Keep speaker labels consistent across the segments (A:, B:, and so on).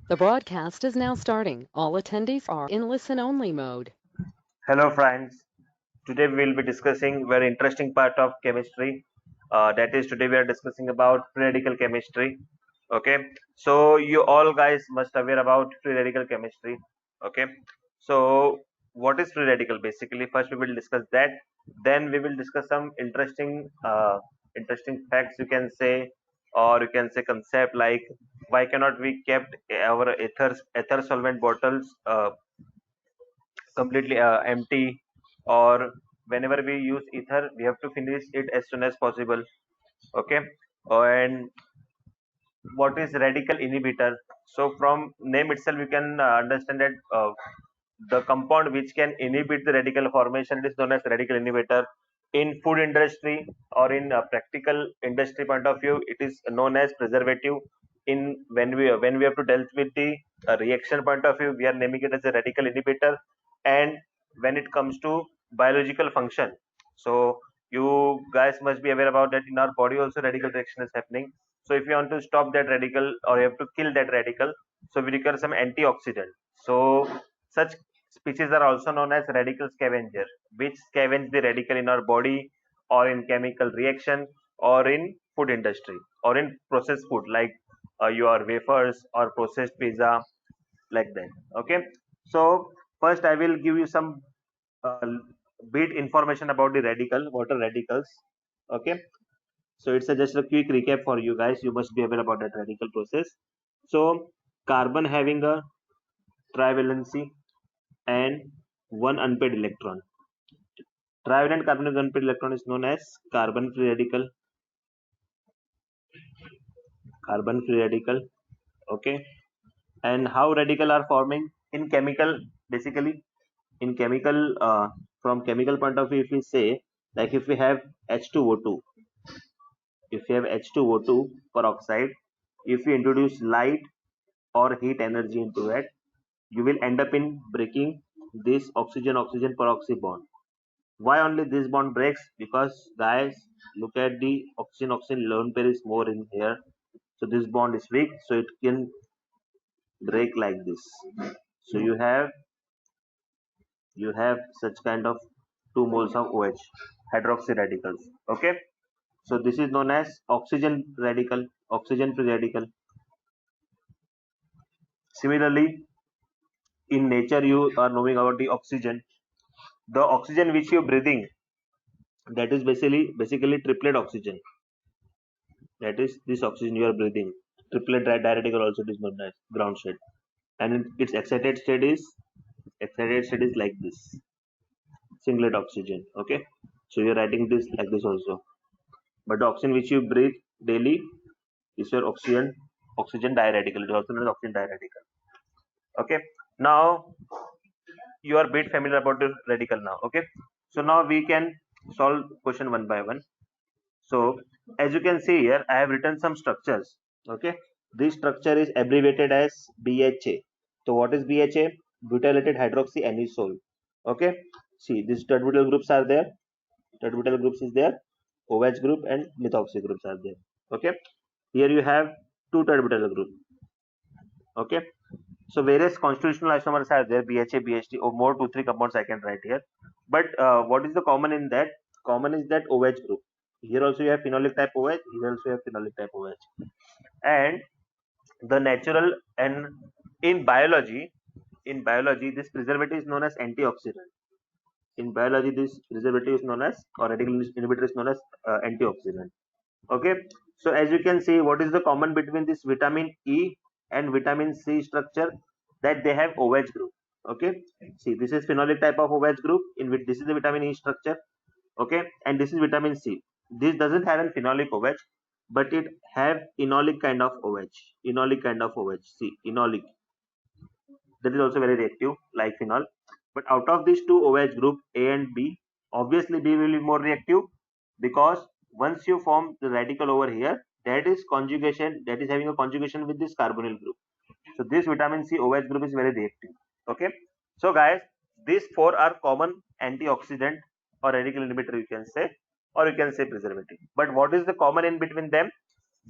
A: The broadcast is now starting. All attendees are in listen-only mode.
B: Hello friends, today we will be discussing very interesting part of chemistry. That is today we are discussing about free radical chemistry. Okay, so you all guys must aware about free radical chemistry. Okay, so what is free radical basically? First we will discuss that. Then we will discuss some interesting facts you can say, or you can say concept like why cannot we kept our ether solvent bottles completely empty, or whenever we use ether we have to finish it as soon as possible. Okay, and what is radical inhibitor? So from name itself you can understand that the compound which can inhibit the radical formation is known as radical inhibitor. In food industry or in practical industry point of view it is known as preservative. In when we have to deal with the reaction point of view we are naming it as a radical inhibitor. And when it comes to biological function, so you guys must be aware about that in our body also radical reaction is happening. So if you want to stop that radical or you have to kill that radical, so we require some antioxidant. So such species are also known as radical scavenger, which scavenge the radical in our body or in chemical reaction or in food industry or in processed food like your wafers or processed pizza, like that. Okay, so first I will give you some uh, bit information about the radical. What are radicals? Okay, so it's just a quick recap for you guys. You must be aware about that radical process. So carbon having a trivalency and one unpaired electron. Trivalent carbon unpaired electron is known as carbon free radical. Carbon free radical. Okay, and how radical are forming in chemical? Basically, in chemical, from chemical point of view, if we say like if we have H2O2, if you have H2O2 peroxide, if you introduce light or heat energy into it, you will end up in breaking this oxygen-oxygen peroxide bond. Why only this bond breaks? Because guys, look at the oxygen-oxygen lone pair is more in here. So this bond is weak, so it can break like this. So you have such kind of 2 moles of OH, hydroxy radicals. Okay. So this is known as oxygen radical, oxygen free radical. Similarly, in nature you are knowing about the oxygen. The oxygen which you're breathing, that is basically triplet oxygen. That is this oxygen you are breathing. Triplet diarrhetical also it is known as ground state. And its excited state is like this. Singlet oxygen. Okay. So you're writing this like this also. But the oxygen which you breathe daily is your oxygen diarrhetical. It is also known as oxygen diarrhetical. Okay. Now you are a bit familiar about the radical now. Okay. So now we can solve question one by one. So as you can see here, I have written some structures. Okay, this structure is abbreviated as BHA. So what is BHA? Butylated hydroxy anisole. Okay, see these terbital groups are there. Terbital groups is there. OH group and methoxy groups are there. Okay, here you have two terbital group. Okay, so various constitutional isomers are there, BHA, BHT, or more 2 3 compounds I can write here. But what is the common in that? Common is that OH group. Here also you have phenolic type OH. Here also you have phenolic type OH. And the natural and in biology, this preservative is known as antioxidant. In biology, this preservative is known as or radical inhibitor is known as antioxidant. Okay. So as you can see, what is the common between this vitamin E and vitamin C structure? That they have OH group. Okay. See, this is phenolic type of OH group in which this is the vitamin E structure. Okay, and this is vitamin C. This doesn't have a phenolic OH, but it have enolic kind of OH. Enolic kind of OH. See, enolic. That is also very reactive, like phenol. But out of these two OH group A and B, obviously B will be more reactive because once you form the radical over here, that is conjugation. That is having a conjugation with this carbonyl group. So this vitamin C OH group is very reactive. Okay. So guys, these four are common antioxidant or radical inhibitor you can say, or you can say preservative. But what is the common in between them?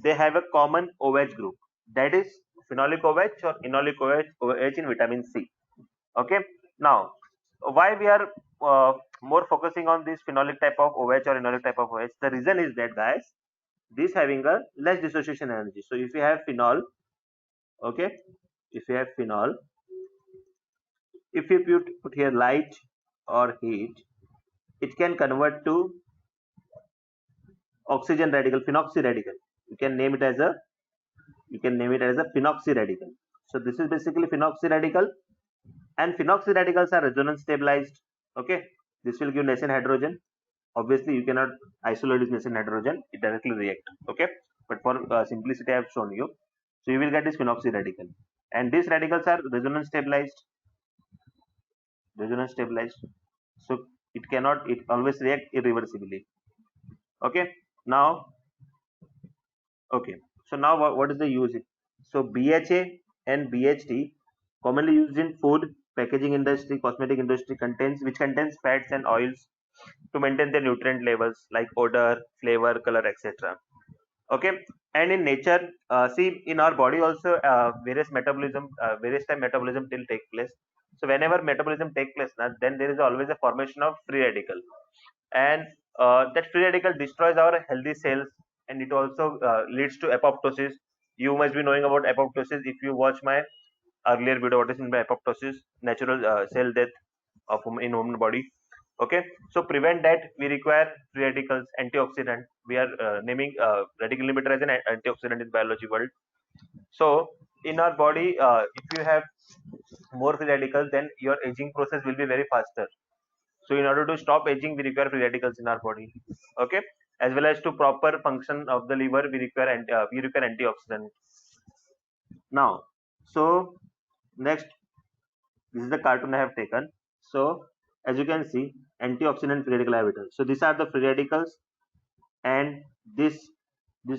B: They have a common OH group. That is phenolic OH or enolic OH in vitamin C. Okay. Now, why we are more focusing on this phenolic type of OH or enolic type of OH? The reason is that, guys, this having a less dissociation energy. So if you have phenol, okay, if you have phenol, if you put here light or heat, it can convert to oxygen radical, phenoxy radical. You can name it as a phenoxy radical. So this is basically phenoxy radical, and phenoxy radicals are resonance stabilized. Okay, this will give nascent hydrogen. Obviously, you cannot isolate this nascent hydrogen; it directly react. Okay, but for simplicity, I have shown you. So you will get this phenoxy radical, and these radicals are resonance stabilized. So it always react irreversibly. Okay, now so now what is the use? So BHA and BHT, commonly used in food, packaging industry, cosmetic industry, contains fats and oils to maintain their nutrient levels like odor, flavor, color, etc. Okay, and in nature, see, in our body also, various time metabolism will take place. So whenever metabolism take place, then there is always a formation of free radical, and that free radical destroys our healthy cells, and it also leads to apoptosis. You must be knowing about apoptosis if you watch my earlier video. What is in by apoptosis? Natural cell death of in human body. Okay, so prevent that, we require free radicals, antioxidant. We are naming radical limiter as an antioxidant in biology world. So in our body, if you have more free radicals, then your aging process will be very faster. So in order to stop aging, we require free radicals in our body. Okay, as well as to proper function of the liver, we require antioxidant. Now, so next, this is the cartoon I have taken. So as you can see, antioxidant free radical habitat. So these are the free radicals, and this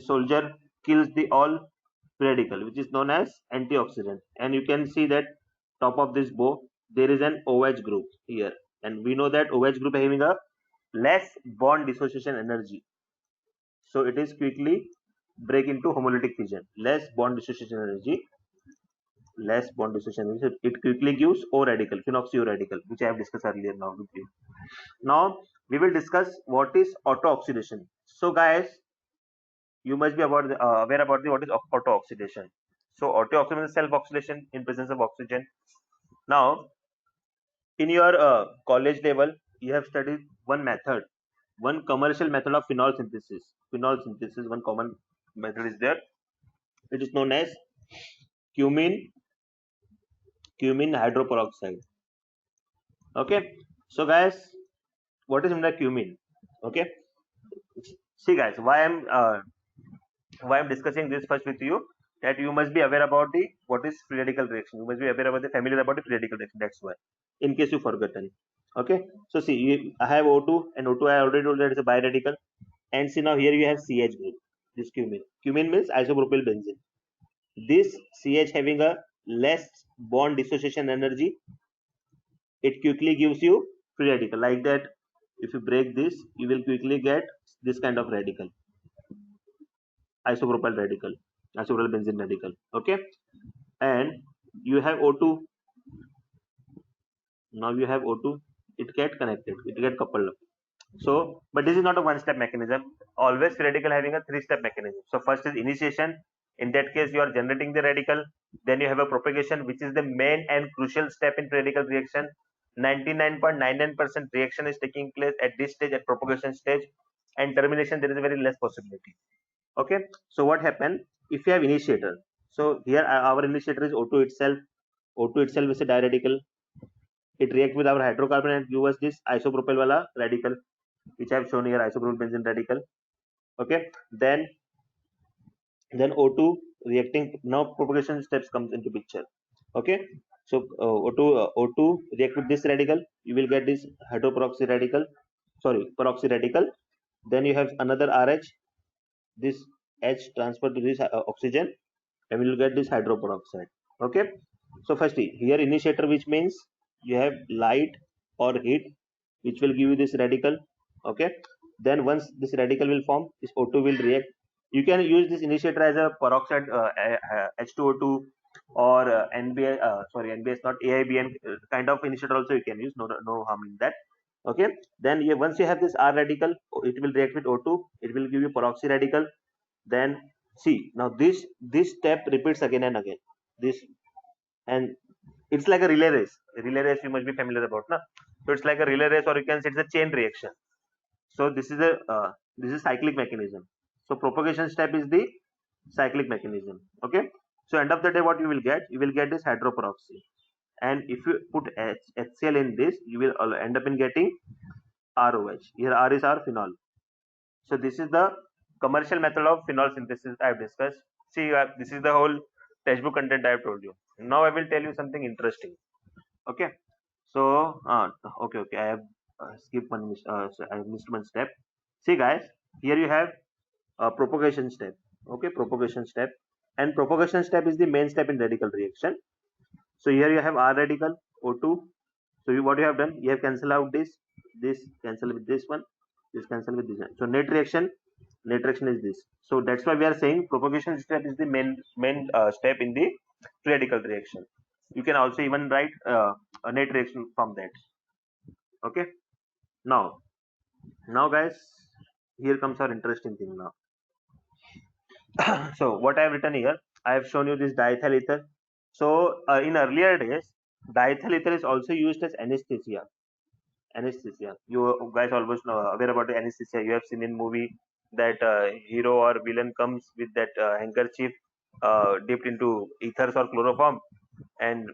B: soldier kills the all free radical, which is known as antioxidant. And you can see that top of this bow there is an OH group here, and we know that OH group having a less bond dissociation energy, so it is quickly break into homolytic fission. Less bond dissociation energy, so it quickly gives O radical, phenoxy O radical, which I have discussed earlier now with you. Now we will discuss what is auto oxidation. So guys, you must be aware about what is auto oxidation. So auto oxidation is self oxidation in presence of oxygen. Now in your college level, you have studied one commercial method of phenol synthesis. One common method is there. It is known as cumin hydroperoxide. Okay, so guys, what is meant by cumin? Okay, see guys, why I'm discussing this first with you, that you must be aware about the what is free radical reaction. You must be aware about the familiar about the free radical reaction. That's why, in case you forgotten. Okay, so see, I have O2, and O2 I already told that it's a biradical, and see now here you have CH group. This cumin. Cumin means isopropyl benzene. This CH having a less bond dissociation energy, it quickly gives you free radical like that. If you break this, you will quickly get this kind of radical, isopropyl radical, isopropyl benzene radical. Okay, and you have O2. Now you have O2, it get connected, it get coupled up. So but this is not a one step mechanism. Always free radical having a three step mechanism. So first is initiation. In that case, you are generating the radical. Then you have a propagation, which is the main and crucial step in free radical reaction. 99.99% reaction is taking place at this stage, at propagation stage, and termination there is a very less possibility. Okay, so what happened if you have initiator? So here our initiator is O2 itself. O2 itself is a diradical. It reacts with our hydrocarbon and give us this isopropyl wala radical, which I have shown here, isopropyl benzene radical. Okay, then O2 reacting. Now propagation steps comes into picture. Okay, so O2 react with this radical, you will get this hydroperoxy radical, sorry, peroxy radical. Then you have another RH, this H transfer to this oxygen, and we will get this hydroperoxide. Okay, so firstly here initiator, which means you have light or heat, which will give you this radical. Okay, then once this radical will form, this O2 will react. You can use this initiator as a peroxide, H2O2, or NBS, sorry, NBS not AIBN kind of initiator also you can use. No harm in that. Okay. Then once you have this R radical, it will react with O2. It will give you peroxy radical. Then see, now this step repeats again and again. This, and it's like a relay race. A relay race you must be familiar about, na? So it's like a relay race, or you can say it's a chain reaction. So this is cyclic mechanism. So propagation step is the cyclic mechanism. Okay. So end of the day, what you will get? You will get this hydroperoxy. And if you put HCl in this, you will end up in getting ROH. Here R is our phenol. So this is the commercial method of phenol synthesis I have discussed. See, this is the whole textbook content I have told you. Now I will tell you something interesting. Okay. So okay, I have skipped one. I have missed one step. See, guys, here you have a propagation step. Okay, propagation step, and propagation step is the main step in radical reaction. So here you have R radical O2. So what you have done, you have cancelled out this cancel with this one, this cancel with this one. So net reaction is this. So that's why we are saying propagation step is the main step in the radical reaction. You can also even write a net reaction from that. Okay. Now guys, here comes our interesting thing now. So what I have written here, I have shown you this diethyl ether. So in earlier days, diethyl ether is also used as anesthesia. You guys always know aware about the anesthesia. You have seen in movie that hero or villain comes with that handkerchief dipped into ethers or chloroform, and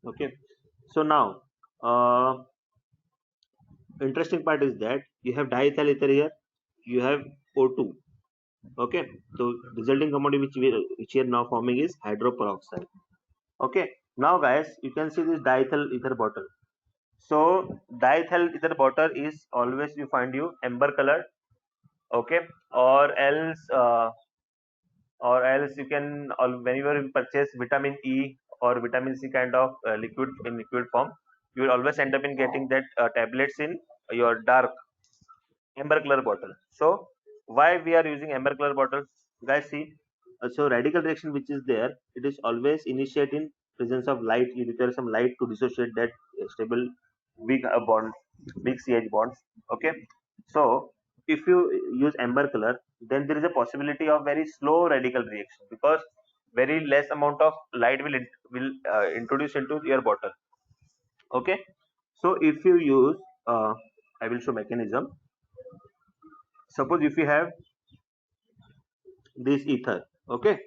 B: okay. So now, interesting part is that you have diethyl ether here, you have O2. Okay, so resulting commodity which we are now forming is hydroperoxide. Okay, now guys, you can see this diethyl ether bottle. So diethyl ether bottle is always you find you amber colored. Okay, or else you can whenever you purchase vitamin E or vitamin C kind of liquid in liquid form, you will always end up in getting that tablets in your dark amber color bottle. So why we are using amber color bottle, guys? See, so radical reaction which is there, it is always initiate in presence of light. You require some light to dissociate that stable weak bond, weak CH bonds. Okay, so if you use amber color, then there is a possibility of very slow radical reaction, because very less amount of light will introduce into your bottle. Okay, so if you use I will show mechanism. Suppose if you have this ether, okay,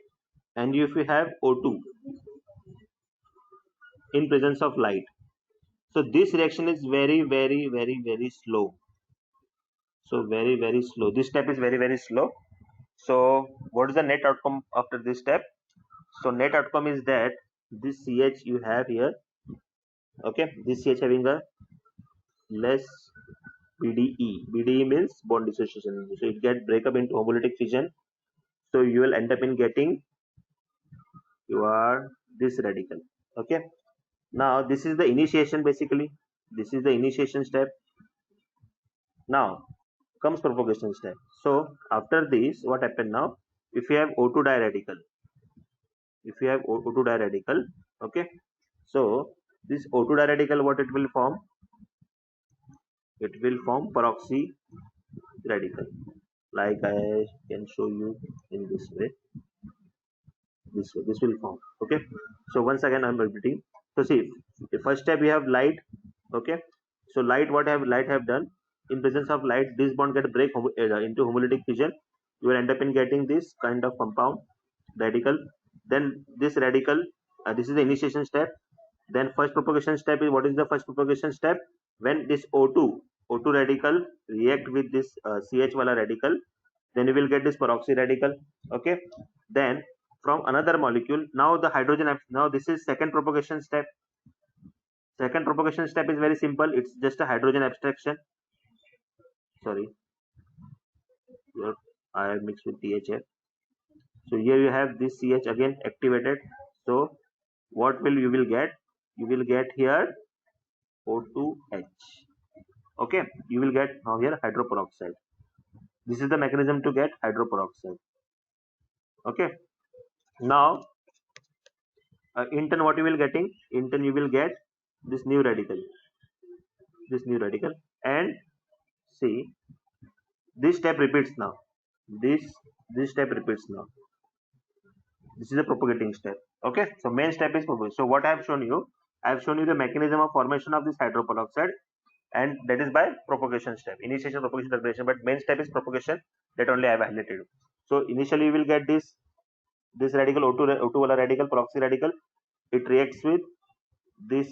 B: and if you have O2 in presence of light, so this reaction is very slow. So very slow. This step is very slow. So what is the net outcome after this step? So net outcome is that this CH you have here, okay, this CH having a less BDE. BDE means bond dissociation. So it get break up into homolytic fission. So you will end up in getting your this radical. Okay. Now this is the initiation basically. This is the initiation step. Now comes propagation step. So after this, what happened now? If you have O2 diradical, okay. So this O2 diradical, what it will form? It will form peroxy radical. Like I can show you in this way. This way, this will form. Okay. So once again, I'm repeating. So see, the first step we have light. Okay. So light have done, in presence of light, this bond get break into homolytic fission. You will end up in getting this kind of compound radical. Then this radical, this is the initiation step. Then first propagation step is, what is the first propagation step? When this O2 radical react with this CH wala radical, then you will get this peroxy radical. Okay. Then from another molecule, now the hydrogen, now this is second propagation step. Second propagation step is very simple. It's just a hydrogen abstraction. Sorry, here I have mixed with TH here. So here you have this CH again activated. So what will you will get? You will get here O2H. Okay, you will get now here hydroperoxide. This is the mechanism to get hydroperoxide. Okay, now in turn what you will getting, in turn you will get this new radical, and see, this step repeats now, this this step repeats now. This is a propagating step. Okay, so main step is propagation. So what I have shown you, I have shown you the mechanism of formation of this hydroperoxide, and that is by propagation step, initiation, propagation, termination. But main step is propagation, that only I have highlighted. So initially you will get this radical O2 wala radical, peroxy radical. It reacts with this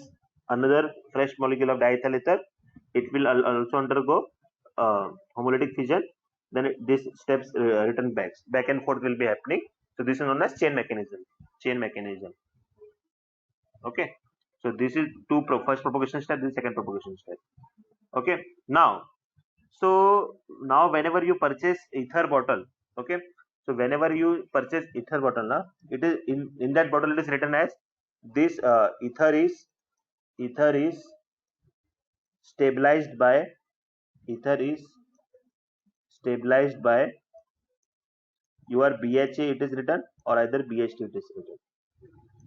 B: another fresh molecule of diethyl ether. It will also undergo homolytic fission. Then this steps return back and forth will be happening. So this is known as chain mechanism. Okay, so this is first propagation step, this second propagation step. Okay, now, so now whenever you purchase ether bottle, okay, so whenever you purchase ether bottle, now it is in that bottle it is written as this ether is stabilized by ether is stabilized by your BHA, it is written, or either BHT it is written.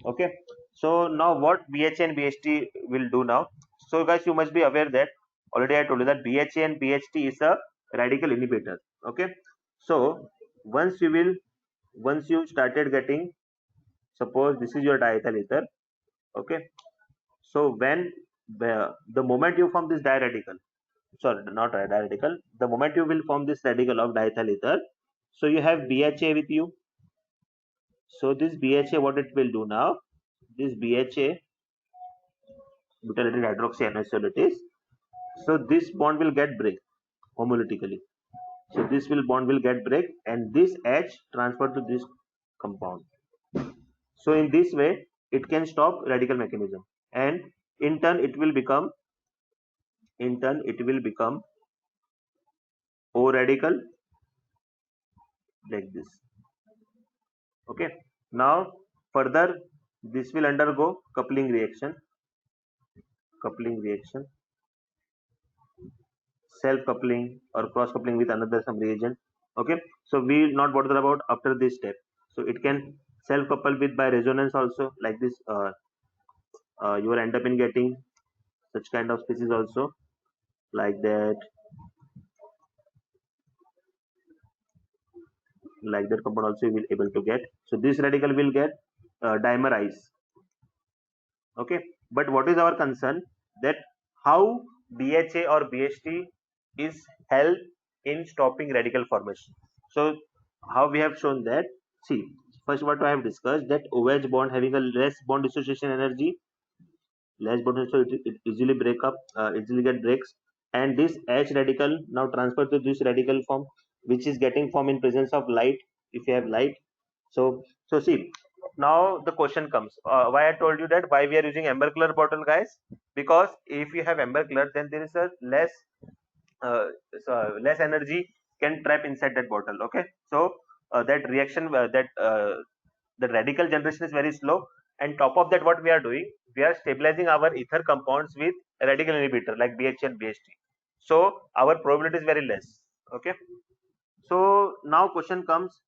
B: Okay, so now what BHA and BHT will do now? So guys, you must be aware that already I told you that BHA and BHT is a radical inhibitor. Okay, so once you started getting, suppose this is your diethyl ether. Okay, so when the moment you form this diradical, sorry, not diradical, the moment you will form this radical of diethyl ether, so you have BHA with you. So this BHA, what it will do now, this BHA, butylated hydroxy NaCl it is. So this bond will get break homolytically. So this bond will get break, and this H transferred to this compound. So in this way, it can stop radical mechanism, and in turn it will become O radical like this. Okay. Now further this will undergo coupling reaction, self coupling or cross coupling with another some reagent. Okay, so we will not bother about after this step. So it can self couple with by resonance also, like this. You will end up in getting such kind of species also, like that, compound also you will able to get. So this radical will get dimerized. Okay, but what is our concern, that how BHA or BHT is help in stopping radical formation. So how we have shown that, see, first what I have discussed, that OH bond having a less bond dissociation energy, so it easily break up, easily get breaks, and this H radical now transfer to this radical form, which is getting formed in presence of light, if you have light. So see, now the question comes, why I told you that why we are using amber color bottle, guys, because if you have amber color, then there is a uh, less energy can trap inside that bottle. Okay, so that reaction, the radical generation is very slow, and top of that what we are doing, we are stabilizing our ether compounds with a radical inhibitor like BH and BHT, so our probability is very less. Okay, so now question comes,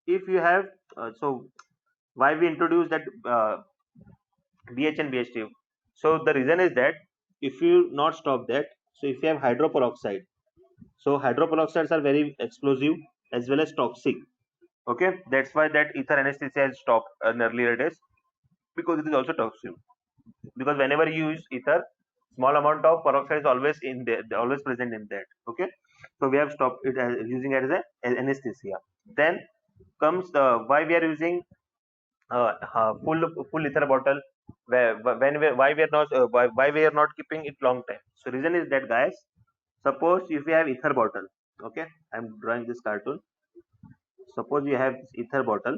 B: if you have so why we introduce that BH and BHT? So the reason is that if you not stop that, so if you have hydroperoxide, so hydroperoxides are very explosive as well as toxic. Okay, that's why that ether anesthesia has stopped in earlier days, because it is also toxic. Because whenever you use ether, small amount of peroxide is always in there, always present in that. Okay, so we have stopped it as using it as an anesthesia. Then comes why we are using full ether bottle, where when we, why we are not why we are not keeping it long time. So reason is that, guys, suppose if you have ether bottle, okay, I'm drawing this cartoon. Suppose you have ether bottle,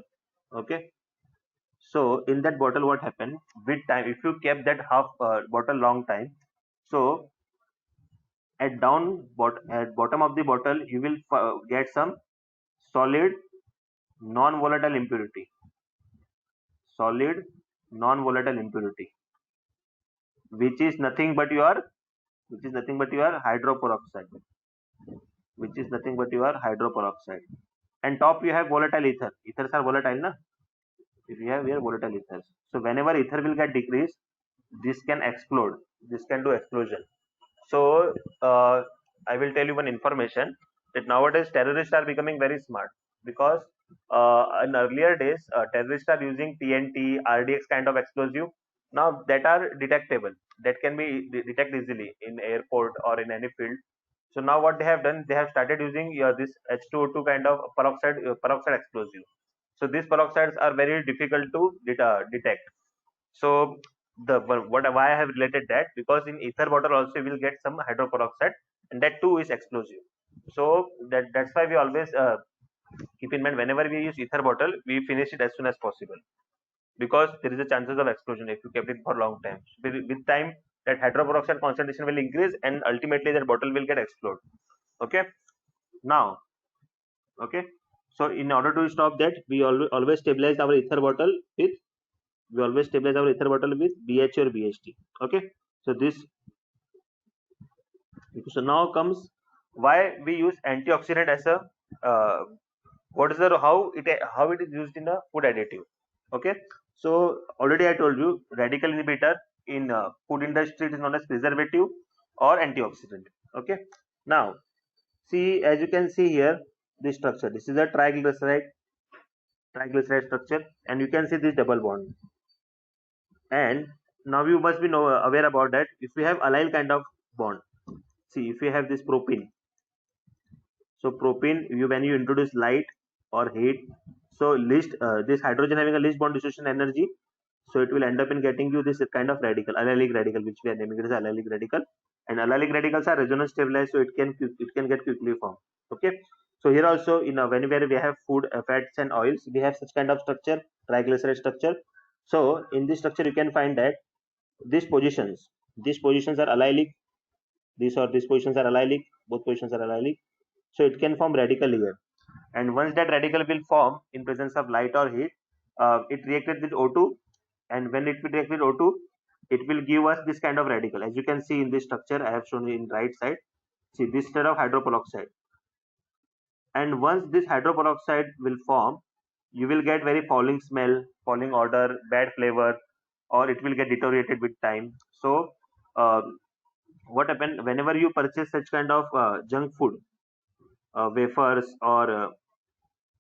B: okay, so in that bottle what happened with time, if you kept that half bottle long time, so at bottom of the bottle you will get some solid non-volatile impurity, solid non-volatile impurity, which is nothing but your hydroperoxide, which is nothing but your hydroperoxide. and top you have volatile ether. Ethers are volatile, na? If you have here volatile ethers, so whenever ether will get decreased, this can explode. This can do explosion. So I will tell you one information that nowadays terrorists are becoming very smart because in earlier days terrorists are using TNT, RDX kind of explosive. Now that are detectable, that can be detect easily in airport or in any field. So now what they have done, they have started using this H2O2 kind of peroxide explosive. So these peroxides are very difficult to detect. So the what why I have related that, because in ether bottle also you will get some hydroperoxide, and that too is explosive. So that's why we always keep in mind whenever we use ether bottle, we finish it as soon as possible, because there is a chances of explosion if you kept it for long time. With time, that hydroperoxide concentration will increase, and ultimately that bottle will get explode. Okay, now, okay. So in order to stop that, we always stabilize our ether bottle with BH or BHT. Okay, so this, so now comes why we use antioxidant as a what is the how it is used in a food additive. Okay, so already I told you radical inhibitor in food industry, it is known as preservative or antioxidant. Okay, now see, as you can see here, this structure, this is a triglyceride structure, and you can see this double bond. And now you must be aware about that if we have allyl kind of bond. See, if you have this propene, so propene, when you introduce light or heat, so least this hydrogen having a least bond dissociation energy, so it will end up in getting you this kind of radical, allylic radical, which we are naming it as allylic radical. And allylic radicals are resonance stabilized, so it can get quickly formed. Okay, so here also, whenever we have food, fats and oils, we have such kind of structure, triglyceride structure. So in this structure you can find that these positions are allylic, these positions are allylic, both positions are allylic. So it can form radical here, and once that radical will form in presence of light or heat, it reacted with O2, and when it will react with O2, it will give us this kind of radical. As you can see in this structure, I have shown you in right side. See, this state of hydroperoxide, and once this hydroperoxide will form, you will get very falling smell, falling odor, bad flavor, or it will get deteriorated with time. So what happen whenever you purchase such kind of junk food, wafers or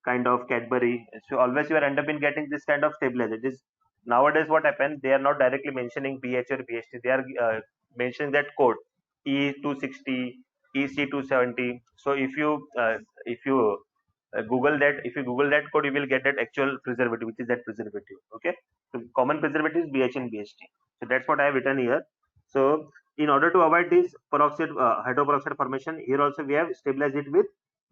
B: kind of Cadbury. So always you are end up in getting this kind of stabilizer. It is nowadays what happened. They are not directly mentioning BH or BHT. They are mentioning that code E260, EC270. So if you Google that code, you will get that actual preservative, which is that preservative. Okay, so common preservative is BH and BHT. So that's what I have written here. So in order to avoid this hydroperoxide formation, here also we have stabilized it with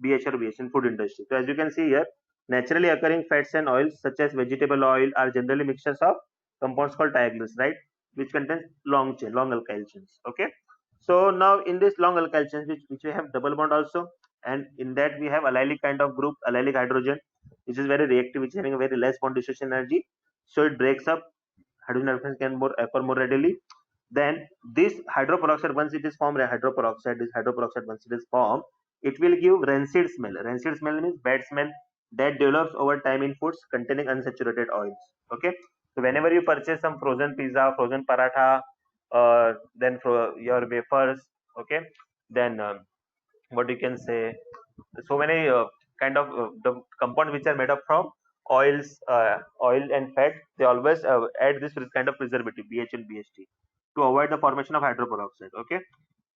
B: BH or BH in food industry. So as you can see here, naturally occurring fats and oils such as vegetable oil are generally mixtures of compounds called thioglyceride, which contains long alkyl chains. Okay, so now in this long alkyl chains, which we have double bond also, and in that we have allylic kind of group, allylic hydrogen, which is very reactive, which is having a very less bond dissociation energy. So it breaks up hydrogen atoms can occur more readily. Then this hydroperoxide, once it is formed, once it is formed, it will give rancid smell. Rancid smell means bad smell that develops over time in foods containing unsaturated oils. Okay, so whenever you purchase some frozen pizza, frozen paratha, then your wafers, okay, then what you can say, so many kind of the compounds which are made up from oil and fat, they always add this kind of preservative BH and BHT to avoid the formation of hydroperoxide. Okay,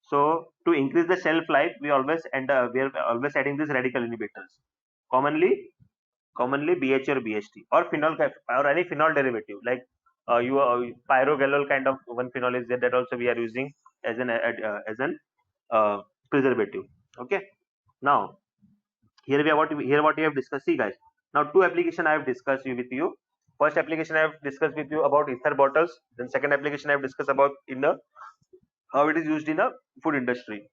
B: so to increase the shelf life, we are always adding these radical inhibitors, commonly BH or BHT or phenol or any phenol derivative like pyrogalol kind of one phenol is there, that also we are using as an preservative. Okay, now here what we have discussed. See guys, now two application I have discussed with you. First application I have discussed with you about ether bottles. Then second application I have discussed about in the how it is used in a food industry.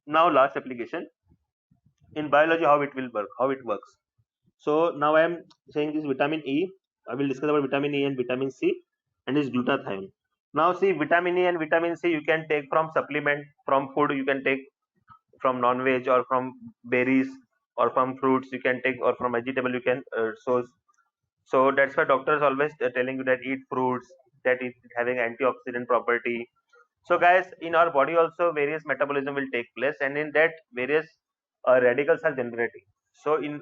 B: Now last application in biology, how it works. So now I am saying this vitamin E. I will discuss about vitamin E and vitamin C and its glutathione. Now see, vitamin E and vitamin C you can take from supplement, from food, you can take from non-veg or from berries or from fruits you can take, or from vegetable you can source. So that's why doctors always telling you that eat fruits, that is having antioxidant property. So guys, in our body also various metabolism will take place, and in that various radicals are generating. So in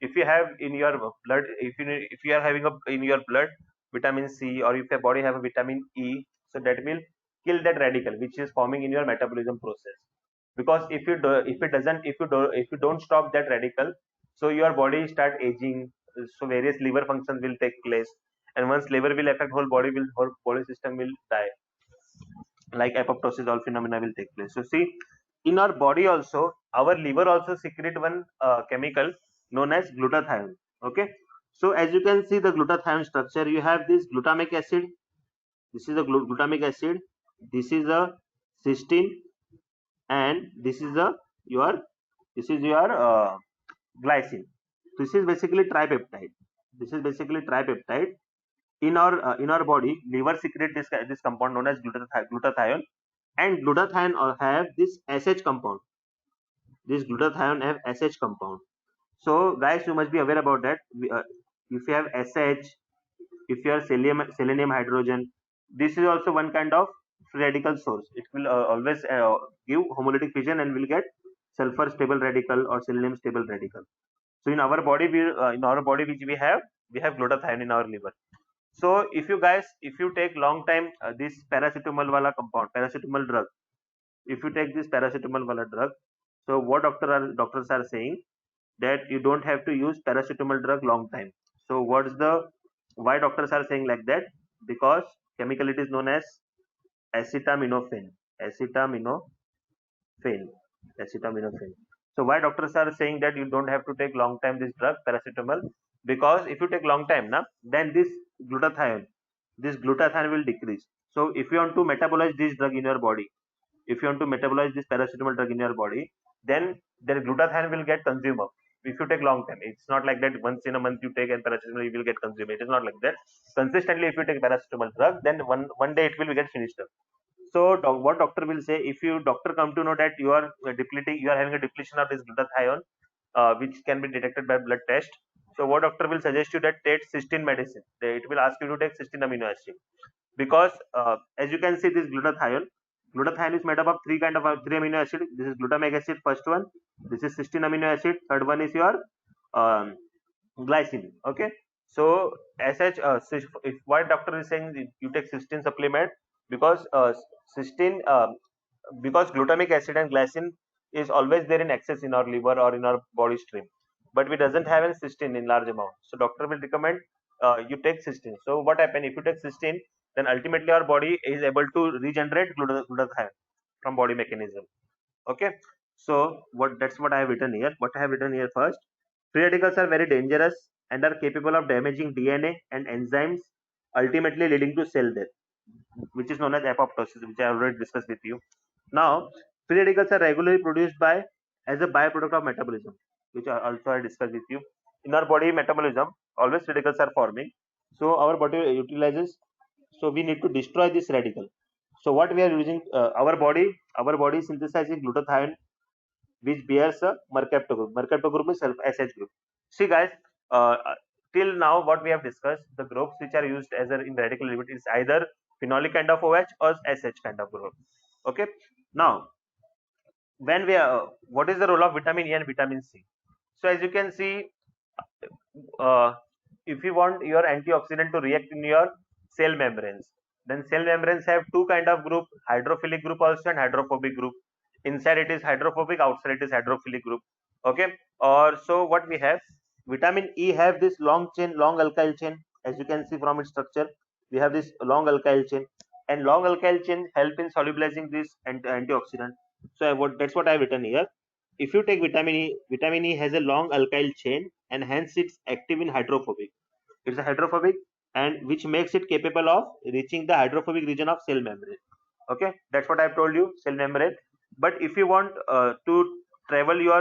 B: if you have in your blood, if you are having in your blood vitamin C, or if your body have a vitamin E, so that will kill that radical which is forming in your metabolism process. Because if it doesn't, if you don't stop that radical, so your body start aging. So various liver functions will take place, and once liver will affect, whole body system will die, like apoptosis, all phenomena will take place. So see, in our body also, our liver also secrete one chemical known as glutathione. Okay, so as you can see the glutathione structure, you have this glutamic acid. This is the glutamic acid. This is a cysteine, and this is your glycine. This is basically tripeptide. This is basically tripeptide. In our body, liver secrete this compound known as glutathione, and glutathione have this SH compound. This glutathione have SH compound. So guys, you must be aware about that. If you have SH, if you have selenium hydrogen, this is also one kind of free radical source. It will always give homolytic fission and will get sulfur stable radical or selenium stable radical. So in our body, which we have glutathione in our liver. So if you guys, if you take long time this paracetamol wala compound, paracetamol drug, if you take this paracetamol wala drug, so what doctors are saying that you don't have to use paracetamol drug long time. So what's the why doctors are saying like that? Because chemical it is known as acetaminophen, acetaminophen, acetaminophen. So why doctors are saying that you don't have to take long time this drug paracetamol? Because if you take long time, na, then glutathione, this glutathione will decrease. So if you want to metabolize this drug in your body, if you want to metabolize this paracetamol drug in your body, then the glutathione will get consumed up. If you take long time, it's not like that once in a month you take and paracetamol you will get consumed. It is not like that. Consistently, if you take paracetamol drug, then one day it will get finished up. So what doctor will say, if you doctor come to know that you are depleting, you are having a depletion of this glutathione, which can be detected by blood test. So what doctor will suggest you that take cysteine medicine. It will ask you to take cysteine amino acid, because as you can see this glutathione is made up of three amino acid. This is glutamic acid, first one. This is cysteine amino acid. Third one is your um, glycine. Okay, so as such, if why doctor is saying you take cysteine supplement, because cysteine because glutamic acid and glycine is always there in excess in our liver or in our body stream, but we doesn't have a cysteine in large amount. So doctor will recommend you take cysteine. So what happen if you take cysteine, then ultimately our body is able to regenerate glutathione from body mechanism. Okay, so that's what I have written here. What I have written here first: free radicals are very dangerous and are capable of damaging DNA and enzymes, ultimately leading to cell death, which is known as apoptosis, which I already discussed with you. Now, free radicals are regularly produced by as a byproduct of metabolism, which I discussed with you. In our body metabolism, always radicals are forming. So our body utilizes. So we need to destroy this radical. So what we are using, our body synthesizing glutathione, which bears a Mercapto group. Mercapto group is self SH group. See guys, uh, till now what we have discussed, the groups which are used as in radical element is either phenolic kind of OH or SH kind of group. Okay. Now, when we are, what is the role of vitamin E and vitamin C? So as you can see, uh, if you want your antioxidant to react in your cell membranes, then cell membranes have two kind of group: hydrophilic group also and hydrophobic group. Inside it is hydrophobic, outside it is hydrophilic group. Okay, or so what we have, vitamin E have this long chain, long alkyl chain. As you can see from its structure, we have this long alkyl chain, and long alkyl chain help in solubilizing this antioxidant. So that's what I have written here. If you take vitamin E has a long alkyl chain, and hence it's active in hydrophobic. It's a hydrophobic, and which makes it capable of reaching the hydrophobic region of cell membrane. Okay, that's what I've told you, cell membrane. But if you want to travel your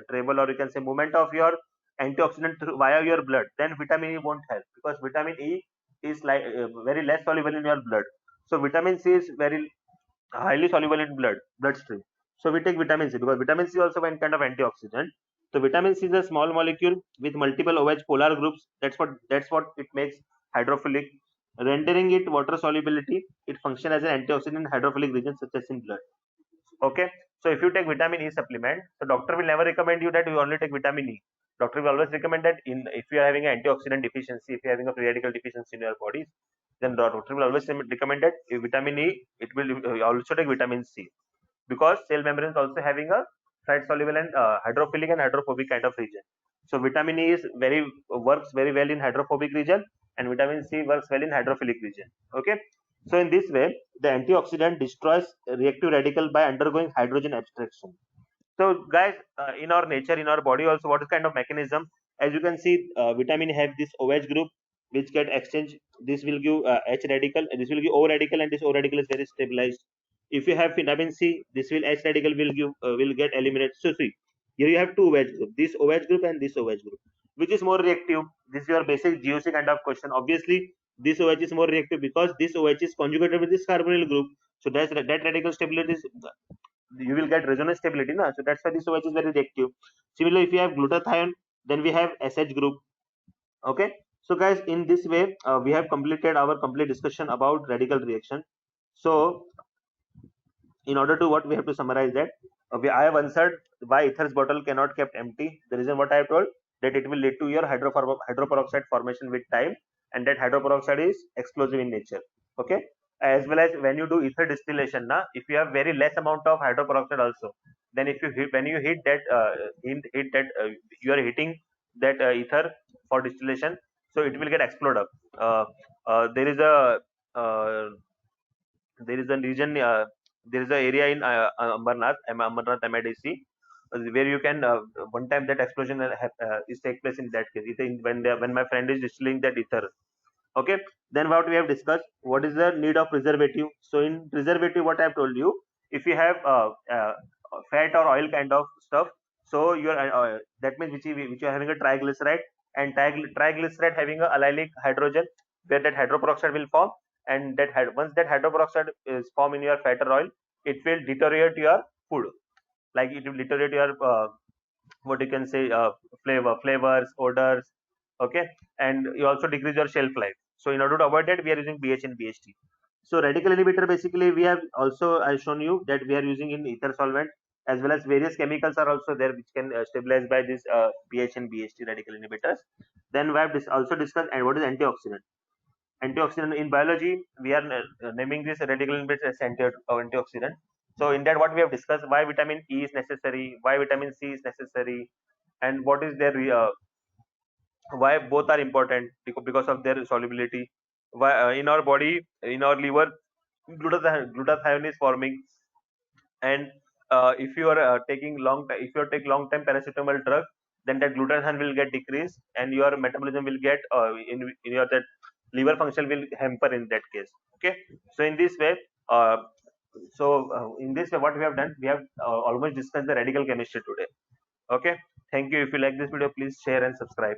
B: travel, or you can say movement of your antioxidant via your blood, then vitamin E won't help, because vitamin E is like very less soluble in your blood. So vitamin C is very highly soluble in bloodstream. So we take vitamin C because vitamin C also one kind of antioxidant. So vitamin C is a small molecule with multiple OH polar groups. That's what it makes hydrophilic, rendering it water solubility. It functions as an antioxidant in hydrophilic regions such as in blood. Okay. So if you take vitamin E supplement, so doctor will never recommend you that you only take vitamin E. Doctor will always recommend that if you are having an antioxidant deficiency, if you are having a free radical deficiency in your body, then doctor will always recommend that vitamin E. It will also take vitamin C because cell membrane is also having a fat soluble and hydrophilic and hydrophobic kind of region. So vitamin E is works very well in hydrophobic region, and vitamin C works well in hydrophilic region. Okay. So in this way, the antioxidant destroys reactive radical by undergoing hydrogen abstraction. So guys, in our nature, in our body also, what is kind of mechanism? As you can see, vitamin have this OH group which get exchanged. This will give H radical, and this will give O radical, and this O radical is very stabilized. If you have vitamin C, this will H radical will get eliminated. So see, here you have two OH group, this OH group and this OH group. Which is more reactive? This is your basic GOC kind of question. Obviously, this OH is more reactive because this OH is conjugated with this carbonyl group. So that radical stability is, you will get resonance stability, na? So that's why this OH is very reactive. Similarly, if you have glutathione, then we have SH group. Okay. So guys, in this way, we have completed our complete discussion about radical reaction. So in order to what we have to summarize that, I have answered why ether's bottle cannot kept empty. The reason what I have told, that it will lead to your hydroperoxide formation with time, and that hydroperoxide is explosive in nature. Okay. As well as when you do ether distillation, na, if you have very less amount of hydroperoxide also, then if you when you hit that you are hitting that ether for distillation, so it will get explode up. There is a region, there is a area in Amarnath MIDC, where you can one time that explosion is take place in that case. When my friend is distilling that ether. Okay. Then what we have discussed, what is the need of preservative? So in preservative, what I have told you, if you have fat or oil kind of stuff, so you are that means which you are having a triglyceride, and triglyceride having a allylic hydrogen, where that hydroperoxide will form, and once that hydroperoxide is formed in your fat or oil, it will deteriorate your food, like it will deteriorate your what you can say, flavors, odors. Okay. And you also decrease your shelf life. So in order to avoid that, we are using BH and BHT. So radical inhibitor, basically we have also shown you that we are using in ether solvent, as well as various chemicals are also there which can stabilize by this BH and BHT radical inhibitors. Then we have also discussed and what is antioxidant. Antioxidant in biology, we are naming this radical inhibitor as antioxidant. So in that, what we have discussed, why vitamin E is necessary, why vitamin C is necessary, and what is their why both are important, because of their solubility. Why in our body, in our liver, glutathione is forming, and if you are if you take long time paracetamol drug, then that glutathione will get decreased, and your metabolism will get in your that liver function will hamper in that case. Okay. So in this way, in this way, what we have done, we have almost discussed the radical chemistry today. Okay. Thank you. If you like this video, please share and subscribe.